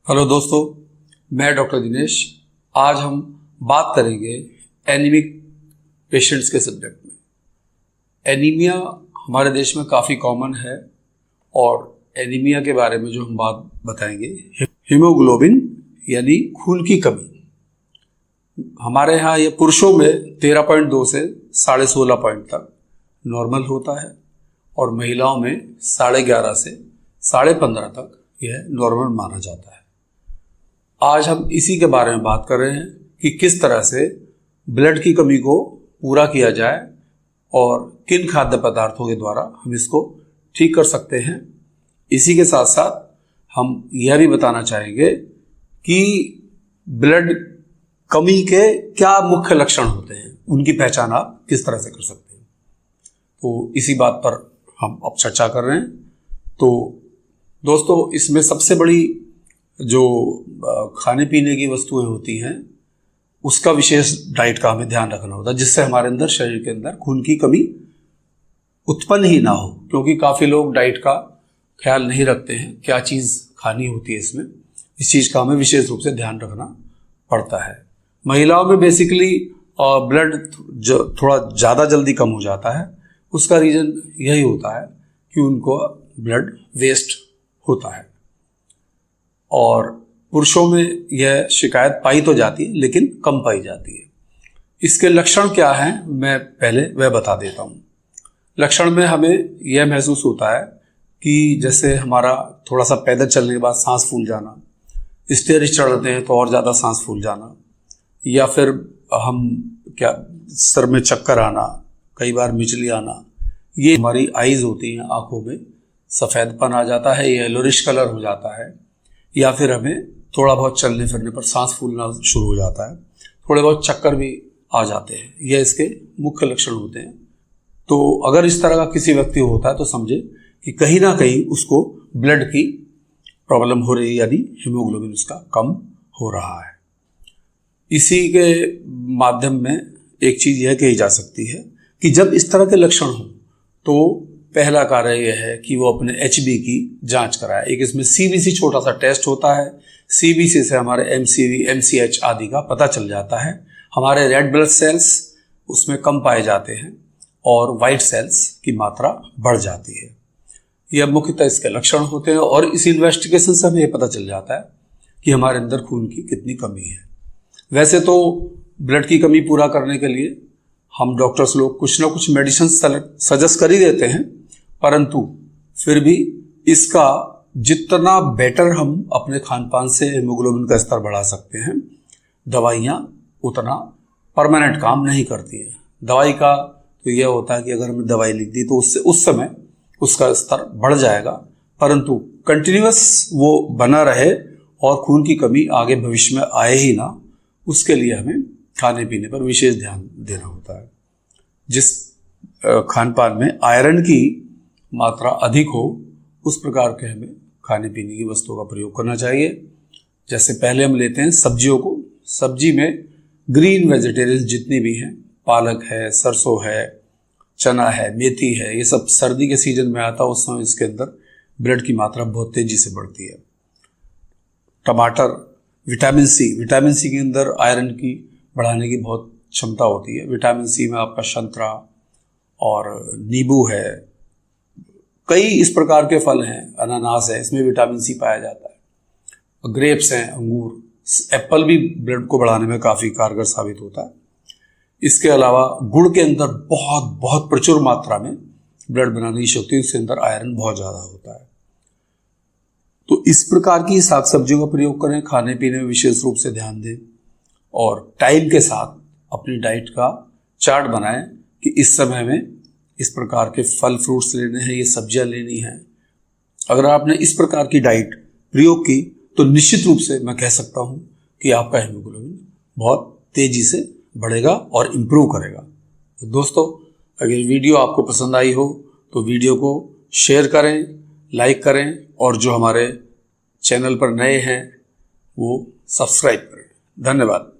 Hello दोस्तों, मैं doctor Dinesh. आज हम बात करेंगे एनीमिक पेशेंट्स के सब्जेक्ट में। एनीमिया हमारे देश में काफ़ी कॉमन है और एनीमिया के बारे में जो हम बात बताएंगे, हीमोग्लोबिन यानी खून की कमी। हमारे यहाँ ये पुरुषों में 13.2 से 16.5 पॉइंट तक नॉर्मल होता है और महिलाओं में 11.5 से 15.5 तक यह नॉर्मल माना जाता है। आज हम इसी के बारे में बात कर रहे हैं कि किस तरह से ब्लड की कमी को पूरा किया जाए और किन खाद्य पदार्थों के द्वारा हम इसको ठीक कर सकते हैं। इसी के साथ साथ हम यह भी बताना चाहेंगे कि ब्लड कमी के क्या मुख्य लक्षण होते हैं, उनकी पहचान आप किस तरह से कर सकते हैं। तो इसी बात पर हम अब चर्चा कर रहे हैं। तो दोस्तों, इसमें सबसे बड़ी जो खाने पीने की वस्तुएं होती हैं उसका विशेष डाइट का हमें ध्यान रखना होता है, जिससे हमारे अंदर, शरीर के अंदर खून की कमी उत्पन्न ही ना हो। क्योंकि काफ़ी लोग डाइट का ख्याल नहीं रखते हैं, क्या चीज़ खानी होती है इसमें। इस चीज़ का हमें विशेष रूप से ध्यान रखना पड़ता है। महिलाओं में बेसिकली ब्लड थोड़ा ज़्यादा जल्दी कम हो जाता है। उसका रीज़न यही होता है कि उनको ब्लड वेस्ट होता है। और पुरुषों में यह शिकायत पाई तो जाती है लेकिन कम पाई जाती है। इसके लक्षण क्या हैं, मैं पहले वह बता देता हूँ। लक्षण में हमें यह महसूस होता है कि जैसे हमारा थोड़ा सा पैदल चलने के बाद सांस फूल जाना, स्टेयर्स चढ़ते हैं तो और ज़्यादा सांस फूल जाना, या फिर हम सर में चक्कर आना, कई बार मिचली आना। ये हमारी आईज होती हैं, आँखों में सफ़ेदपन आ जाता है, येलोरिश कलर हो जाता है। या फिर हमें थोड़ा बहुत चलने फिरने पर सांस फूलना शुरू हो जाता है, थोड़े बहुत चक्कर भी आ जाते हैं। यह इसके मुख्य लक्षण होते हैं। तो अगर इस तरह का किसी व्यक्ति को होता है तो समझे कि कहीं ना कहीं उसको ब्लड की प्रॉब्लम हो रही है, यानी हीमोग्लोबिन उसका कम हो रहा है। इसी के माध्यम में एक चीज़ यह कही जा सकती है कि जब इस तरह के लक्षण हो तो पहला कार्य यह है कि वो अपने HB की जांच कराए। एक इसमें CBC छोटा सा टेस्ट होता है। CBC से हमारे MCV, MCH आदि का पता चल जाता है। हमारे रेड ब्लड सेल्स उसमें कम पाए जाते हैं और वाइट सेल्स की मात्रा बढ़ जाती है। यह मुख्यतः इसके लक्षण होते हैं और इस इन्वेस्टिगेशन से हमें यह पता चल जाता है कि हमारे अंदर खून की कितनी कमी है। वैसे तो ब्लड की कमी पूरा करने के लिए हम डॉक्टर्स लोग कुछ ना कुछ मेडिसिन सजेस्ट कर ही देते हैं, परंतु फिर भी इसका जितना बेटर हम अपने खान पान से हीमोग्लोबिन का स्तर बढ़ा सकते हैं, दवाइयाँ उतना परमानेंट काम नहीं करती हैं। दवाई का तो यह होता है कि अगर हमने दवाई लिख दी तो उससे उस समय उसका स्तर बढ़ जाएगा, परंतु कंटिन्यूअस वो बना रहे और खून की कमी आगे भविष्य में आए ही ना, उसके लिए हमें खाने पीने पर विशेष ध्यान देना होता है। जिस खान पान में आयरन की मात्रा अधिक हो उस प्रकार के हमें खाने पीने की वस्तुओं का प्रयोग करना चाहिए। जैसे पहले हम लेते हैं सब्जियों को। सब्जी में ग्रीन वेजिटेरियल्स जितनी भी हैं, पालक है, सरसों है, चना है, मेथी है, ये सब सर्दी के सीजन में आता है। उस समय इसके अंदर ब्लड की मात्रा बहुत तेजी से बढ़ती है। टमाटर, विटामिन सी के अंदर आयरन की बढ़ाने की बहुत क्षमता होती है। विटामिन सी में आपका संतरा और नींबू है, कई इस प्रकार के फल हैं, अनानास है, इसमें विटामिन सी पाया जाता है। ग्रेप्स हैं, अंगूर, एप्पल भी ब्लड को बढ़ाने में काफ़ी कारगर साबित होता है। इसके अलावा गुड़ के अंदर बहुत बहुत प्रचुर मात्रा में ब्लड बनाने की शक्ति, उसके अंदर आयरन बहुत ज़्यादा होता है। तो इस प्रकार की साग सब्जियों का प्रयोग करें, खाने पीने में विशेष रूप से ध्यान दें और टाइम के साथ अपनी डाइट का चार्ट बनाएं कि इस समय में इस प्रकार के फल फ्रूट्स लेने हैं, ये सब्जियां लेनी हैं। अगर आपने इस प्रकार की डाइट प्रयोग की तो निश्चित रूप से मैं कह सकता हूं कि आपका हीमोग्लोबिन बहुत तेजी से बढ़ेगा और इम्प्रूव करेगा। तो दोस्तों, अगर वीडियो आपको पसंद आई हो तो वीडियो को शेयर करें, लाइक करें और जो हमारे चैनल पर नए हैं वो सब्सक्राइब करें। धन्यवाद।